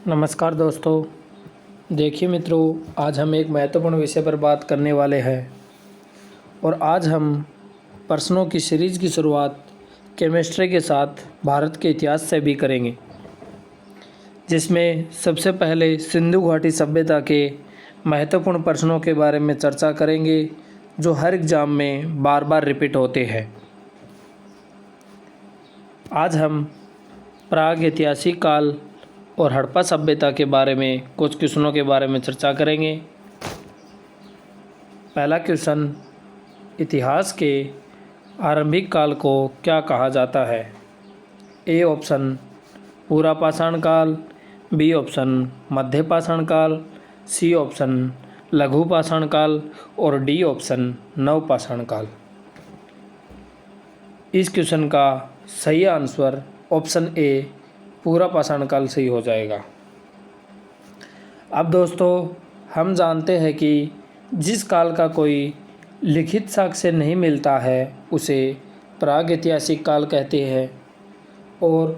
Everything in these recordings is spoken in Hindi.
नमस्कार दोस्तों। देखिए मित्रों, आज हम एक महत्वपूर्ण विषय पर बात करने वाले हैं और आज हम प्रश्नों की सीरीज़ की शुरुआत केमिस्ट्री के साथ भारत के इतिहास से भी करेंगे, जिसमें सबसे पहले सिंधु घाटी सभ्यता के महत्वपूर्ण प्रश्नों के बारे में चर्चा करेंगे जो हर एग्ज़ाम में बार बार रिपीट होते हैं। आज हम प्रागैतिहासिक काल और हड़प्पा सभ्यता के बारे में कुछ क्वेश्चनों के बारे में चर्चा करेंगे। पहला क्वेश्चन, इतिहास के आरंभिक काल को क्या कहा जाता है? ए ऑप्शन पूरा पाषाण काल, बी ऑप्शन मध्य पाषाण काल, सी ऑप्शन लघु पाषाण काल और डी ऑप्शन नव पाषाण काल। इस क्वेश्चन का सही आंसर ऑप्शन ए पूरा पाषाण काल सही हो जाएगा। अब दोस्तों, हम जानते हैं कि जिस काल का कोई लिखित साक्ष्य नहीं मिलता है उसे प्रागैतिहासिक काल कहते हैं और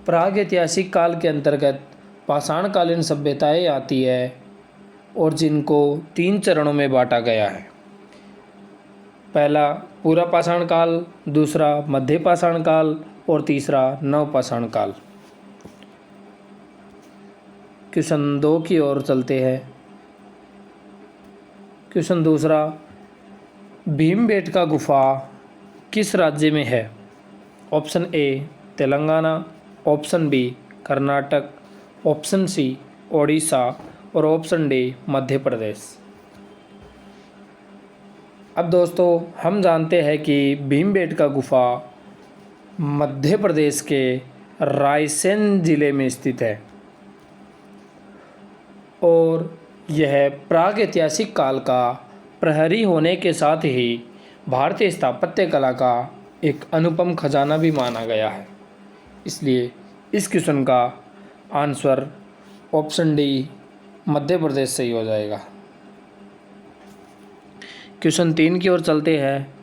प्रागैतिहासिक काल के अंतर्गत पाषाणकालीन सभ्यताएं आती है और जिनको 3 चरणों में बांटा गया है। पहला पूरा पाषाण काल, दूसरा मध्य पाषाण काल और तीसरा नव पाषाण काल। क्वेश्चन 2 की ओर चलते हैं। क्वेश्चन दूसरा, भीमबेटका गुफा किस राज्य में है? Option A Telangana, option B Karnataka, option C Odisha और ऑप्शन डी मध्य प्रदेश। अब दोस्तों, हम जानते हैं कि भीमबेटका गुफा मध्य प्रदेश के रायसेन जिले में स्थित है और यह प्रागैतिहासिक काल का प्रहरी होने के साथ ही भारतीय स्थापत्य कला का एक अनुपम खजाना भी माना गया है। इसलिए इस क्वेश्चन का answer option D Madhya Pradesh सही हो जाएगा। क्वेश्चन 3 की ओर चलते हैं।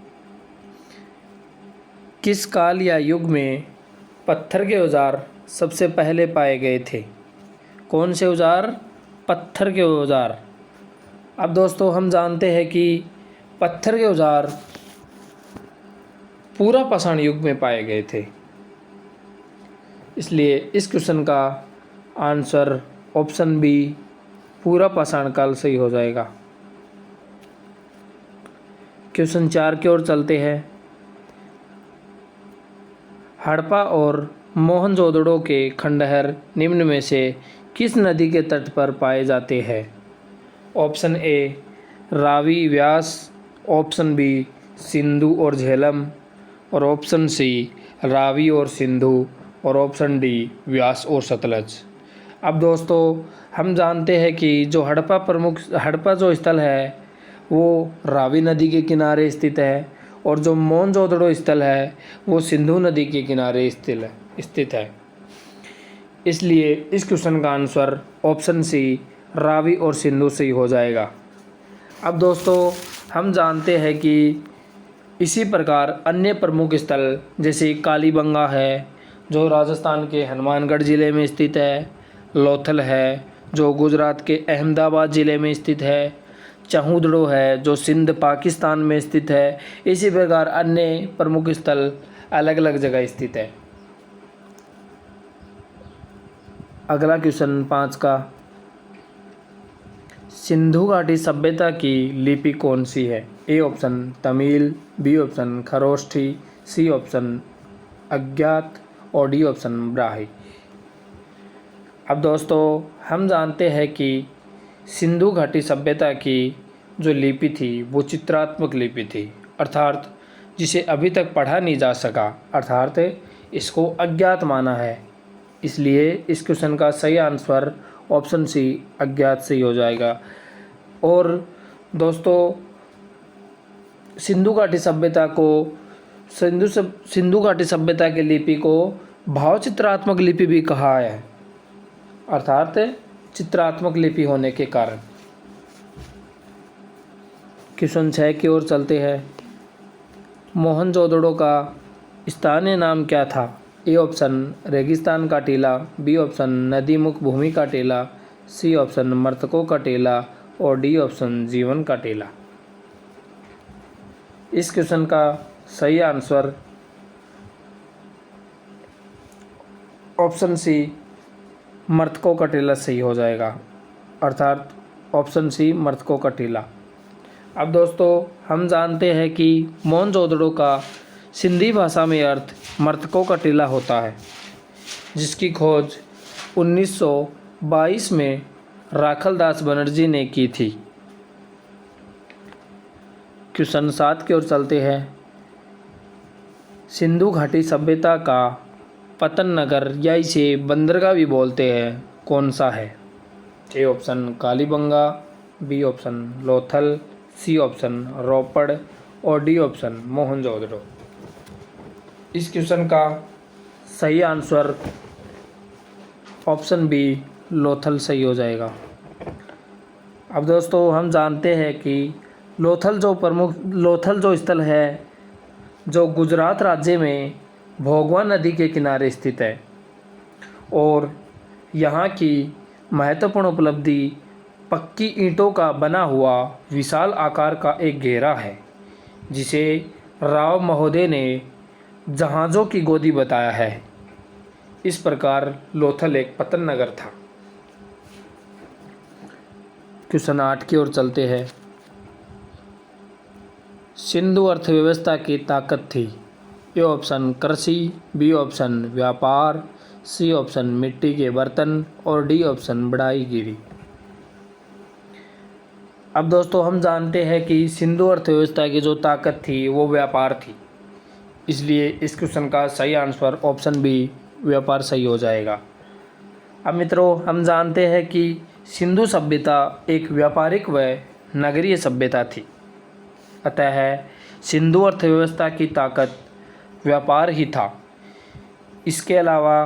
किस काल या युग में पत्थर के औजार सबसे पहले पाए गए थे? कौन से औजार? पत्थर के औजार। अब दोस्तों, हम जानते हैं कि पत्थर के औजार पूरा पाषाण युग में पाए गए थे। इसलिए इस क्वेश्चन का आंसर ऑप्शन बी पूरा पाषाण काल सही हो जाएगा। क्वेश्चन 4 की ओर चलते हैं। हड़प्पा और मोहनजोदड़ो के खंडहर निम्न में से किस नदी के तट पर पाए जाते हैं? Option A Ravi Beas, option B Sindhu और झेलम और ऑप्शन सी रावी और सिंधु और ऑप्शन डी व्यास और सतलज। अब दोस्तों, हम जानते हैं कि जो हड़प्पा जो स्थल है वो रावी नदी के किनारे स्थित है और जो मोहनजोदड़ो स्थल है वो सिंधु नदी के किनारे स्थित है। इसलिए इस क्वेश्चन का आंसर ऑप्शन सी रावी और सिंधु सही हो जाएगा। अब दोस्तों, हम जानते हैं कि इसी प्रकार अन्य प्रमुख स्थल जैसे कालीबंगा है जो राजस्थान के हनुमानगढ़ ज़िले में स्थित है, लोथल है जो गुजरात के अहमदाबाद ज़िले में स्थित है, चहूदड़ो है जो सिंध पाकिस्तान में स्थित है। इसी प्रकार अन्य प्रमुख स्थल अलग अलग जगह स्थित है। अगला क्वेश्चन 5 का, सिंधु घाटी सभ्यता की लिपि कौन सी है? A option Tamil, B option Kharosthi, C option अज्ञात और डी ऑप्शन ब्राह्मी। अब दोस्तों, हम जानते हैं कि सिंधु घाटी सभ्यता की जो लिपि थी वो चित्रात्मक लिपि थी, अर्थात जिसे अभी तक पढ़ा नहीं जा सका, अर्थात इसको अज्ञात माना है। इसलिए इस क्वेश्चन का सही आंसर ऑप्शन सी अज्ञात सही हो जाएगा। और दोस्तों, सिंधु घाटी सभ्यता की लिपि को भावचित्रात्मक लिपि भी कहा है, अर्थात चित्रात्मक लिपि होने के कारण। क्वेश्चन 6 की ओर चलते हैं। मोहनजोदड़ो का स्थानीय नाम क्या था? ए ऑप्शन रेगिस्तान का टीला, बी ऑप्शन नदी मुख भूमि का टीला, सी ऑप्शन मृतकों का टीला और डी ऑप्शन जीवन का टीला। इस क्वेश्चन का सही आंसर ऑप्शन सी मृतकों का टीला सही हो जाएगा, अर्थात ऑप्शन सी मृतकों का टीला। अब दोस्तों हम जानते हैं कि मोहनजोदड़ो का सिंधी भाषा में अर्थ मृतकों का टीला होता है, जिसकी खोज 1922 में राखलदास बनर्जी ने की थी। क्वेश्चन 7 की ओर चलते हैं। सिंधु घाटी सभ्यता का पतन नगर या इसे बंदरगाह भी बोलते हैं कौन सा है? A option Kalibangan, B option Lothal, C option Ropar और डी ऑप्शन मोहनजोदड़ो। इस क्वेश्चन का सही आंसर ऑप्शन बी लोथल सही हो जाएगा। अब दोस्तों हम जानते हैं कि लोथल जो स्थल है जो गुजरात राज्य में भोगवान नदी के किनारे स्थित है और यहाँ की महत्वपूर्ण उपलब्धि पक्की ईंटों का बना हुआ विशाल आकार का एक घेरा है, जिसे राव महोदय ने जहाज़ों की गोदी बताया है। इस प्रकार लोथल एक पतन नगर था। क्वेश्चन 8 की ओर चलते हैं। सिंधु अर्थव्यवस्था की ताकत थी। ए ऑप्शन कृषि, बी ऑप्शन व्यापार, सी ऑप्शन मिट्टी के बर्तन और डी ऑप्शन बढ़ाईगिरी। अब दोस्तों हम जानते हैं कि सिंधु अर्थव्यवस्था की जो ताकत थी वो व्यापार थी, इसलिए इस क्वेश्चन का सही आंसर ऑप्शन बी व्यापार सही हो जाएगा। अब मित्रों हम जानते हैं कि सिंधु सभ्यता एक व्यापारिक व नगरीय सभ्यता थी, अतः सिंधु अर्थव्यवस्था की ताकत व्यापार ही था। इसके अलावा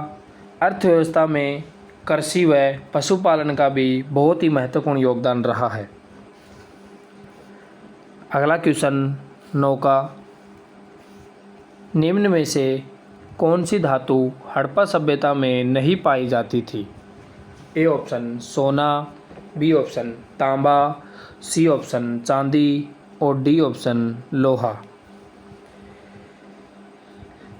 अर्थव्यवस्था में कृषि व पशुपालन का भी बहुत ही महत्वपूर्ण योगदान रहा है। अगला क्वेश्चन 9 का, निम्न में से कौन सी धातु हड़प्पा सभ्यता में नहीं पाई जाती थी? ए ऑप्शन सोना, बी ऑप्शन तांबा, सी ऑप्शन चांदी और डी ऑप्शन लोहा।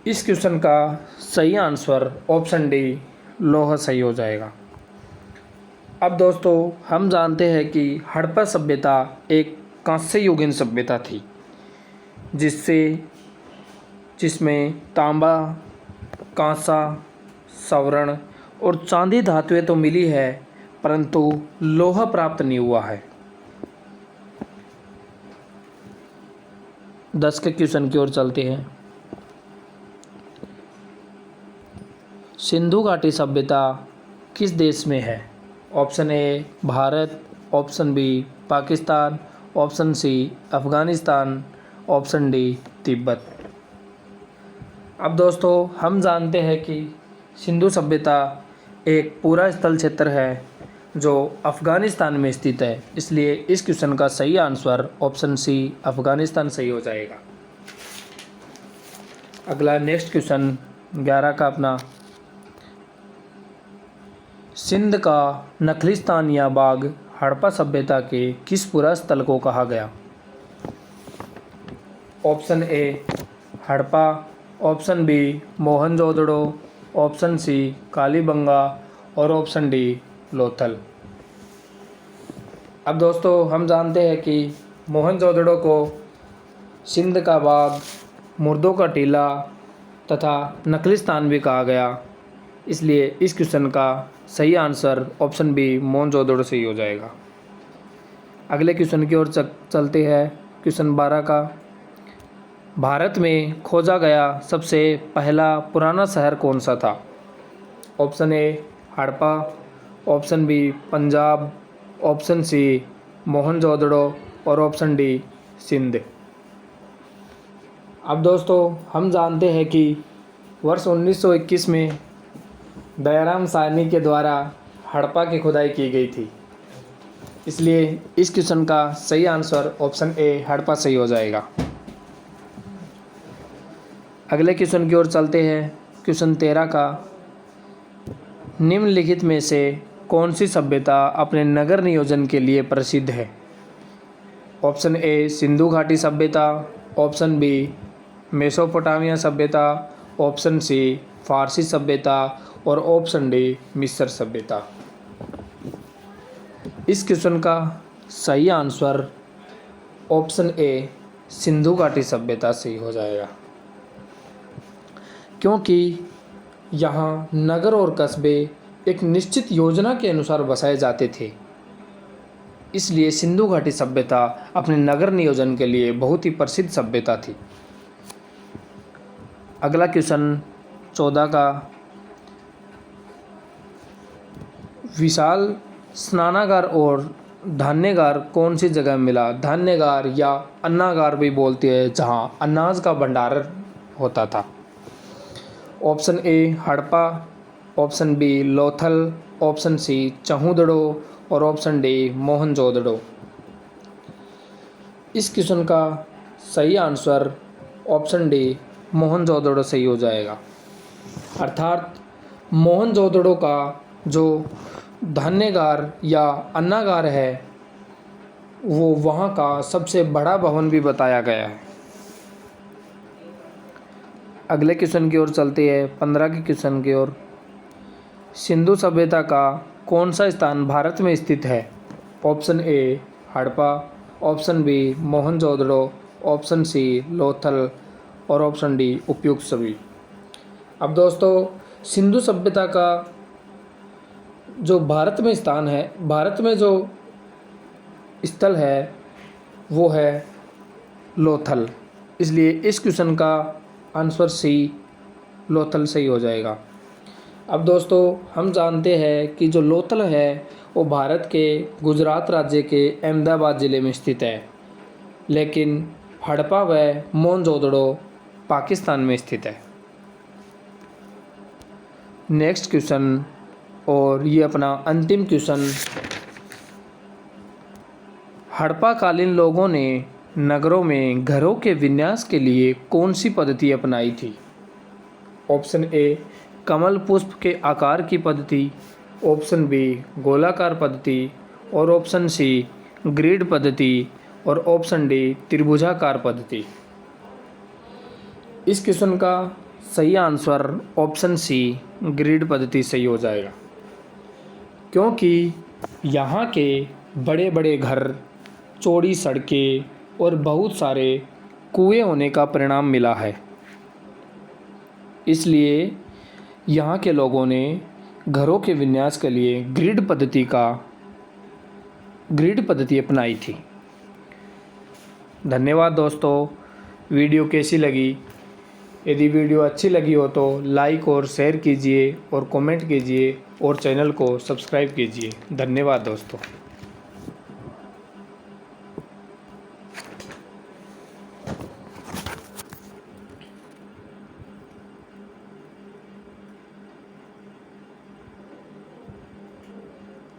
इस क्वेश्चन का सही आंसर ऑप्शन डी लोहा सही हो जाएगा। अब दोस्तों हम जानते हैं कि हड़प्पा सभ्यता एक कांस्य युगीन सभ्यता थी, जिसमें तांबा, कांसा, स्वर्ण और चांदी धातुएं तो मिली है, परंतु लोहा प्राप्त नहीं हुआ है। 10 के क्वेश्चन की ओर चलते हैं। सिंधु घाटी सभ्यता किस देश में है? Option A Bharat, option B Pakistan, option C Afghanistan, option D Tibet. अब दोस्तों हम जानते हैं कि सिंधु सभ्यता एक पूरा स्थल क्षेत्र है जो अफ़गानिस्तान में स्थित है, इसलिए इस क्वेश्चन का सही आंसर ऑप्शन सी अफ़गानिस्तान सही हो जाएगा। अगला नेक्स्ट क्वेश्चन 11 का अपना, सिंध का नखलिस्तान या बाग हड़प्पा सभ्यता के किस पुरा स्थल को कहा गया? Option A Harappa, option B Mohenjodaro, option C Kalibangan और ऑप्शन डी लोथल। अब दोस्तों हम जानते हैं कि मोहनजोदड़ो को सिंध का बाग, मुर्दों का टीला तथा नखलिस्तान भी कहा गया, इसलिए इस क्वेश्चन का सही आंसर ऑप्शन बी मोहनजोदड़ो सही हो जाएगा। अगले क्वेश्चन की ओर चलते हैं। क्वेश्चन 12 का, भारत में खोजा गया सबसे पहला पुराना शहर कौन सा था? Option A Harappa, option B Punjab, option C Mohenjodaro और ऑप्शन डी सिंध। अब दोस्तों हम जानते हैं कि वर्ष 1921 में दयाराम साहनी के द्वारा हड़प्पा की खुदाई की गई थी, इसलिए इस क्वेश्चन का सही आंसर ऑप्शन ए हड़प्पा सही हो जाएगा। अगले क्वेश्चन की ओर चलते हैं। क्वेश्चन 13 का, निम्नलिखित में से कौन सी सभ्यता अपने नगर नियोजन के लिए प्रसिद्ध है? ऑप्शन ए सिंधु घाटी सभ्यता, ऑप्शन बी मेसोपोटामिया सभ्यता, ऑप्शन सी फारसी सभ्यता और ऑप्शन डी मिस्र सभ्यता। इस क्वेश्चन का सही आंसर ऑप्शन ए सिंधु घाटी सभ्यता सही हो जाएगा, क्योंकि यहाँ नगर और कस्बे एक निश्चित योजना के अनुसार बसाए जाते थे, इसलिए सिंधु घाटी सभ्यता अपने नगर नियोजन के लिए बहुत ही प्रसिद्ध सभ्यता थी। अगला क्वेश्चन 14 का, विशाल स्नानागार और धान्यगार कौन सी जगह मिला? धान्यगार या अन्नागार भी बोलते हैं, जहाँ अनाज का भंडारण होता था। Option A Harappa, option B Lothal, option C Chanhudaro और ऑप्शन डी मोहनजोदड़ो। इस क्वेश्चन का सही आंसर ऑप्शन डी मोहनजोदड़ो सही हो जाएगा। अर्थात मोहनजोदड़ो का जो धान्यगार या अन्नागार है वो वहाँ का सबसे बड़ा भवन भी बताया गया है। अगले क्वेश्चन की ओर चलते हैं, 15 के क्वेश्चन की ओर। सिंधु सभ्यता का कौन सा स्थान भारत में स्थित है? Option A Harappa, option B Mohenjodaro, option C Lothal और ऑप्शन डी उपयुक्त सभी। अब दोस्तों, सिंधु सभ्यता का जो भारत में स्थान है, भारत में जो स्थल है वो है लोथल, इसलिए इस क्वेश्चन का आंसर सी लोथल सही हो जाएगा। अब दोस्तों, हम जानते हैं कि जो लोथल है वो भारत के गुजरात राज्य के अहमदाबाद ज़िले में स्थित है, लेकिन हड़प्पा व मोहनजोदड़ो पाकिस्तान में स्थित है। नेक्स्ट क्वेश्चन, और ये अपना अंतिम क्वेश्चन, हड़प्पा कालीन लोगों ने नगरों में घरों के विन्यास के लिए कौन सी पद्धति अपनाई थी? ऑप्शन ए कमल पुष्प के आकार की पद्धति, ऑप्शन बी गोलाकार पद्धति और ऑप्शन सी ग्रिड पद्धति और ऑप्शन डी त्रिभुजाकार पद्धति। इस क्वेश्चन का सही आंसर ऑप्शन सी ग्रिड पद्धति सही हो जाएगा, क्योंकि यहाँ के बड़े बड़े घर, चौड़ी सड़कें और बहुत सारे कुएं होने का परिणाम मिला है, इसलिए यहाँ के लोगों ने घरों के विन्यास के लिए ग्रिड पद्धति अपनाई थी। धन्यवाद दोस्तों। वीडियो कैसी लगी? यदि वीडियो अच्छी लगी हो तो लाइक और शेयर कीजिए और कमेंट कीजिए और चैनल को सब्सक्राइब कीजिए। धन्यवाद दोस्तों।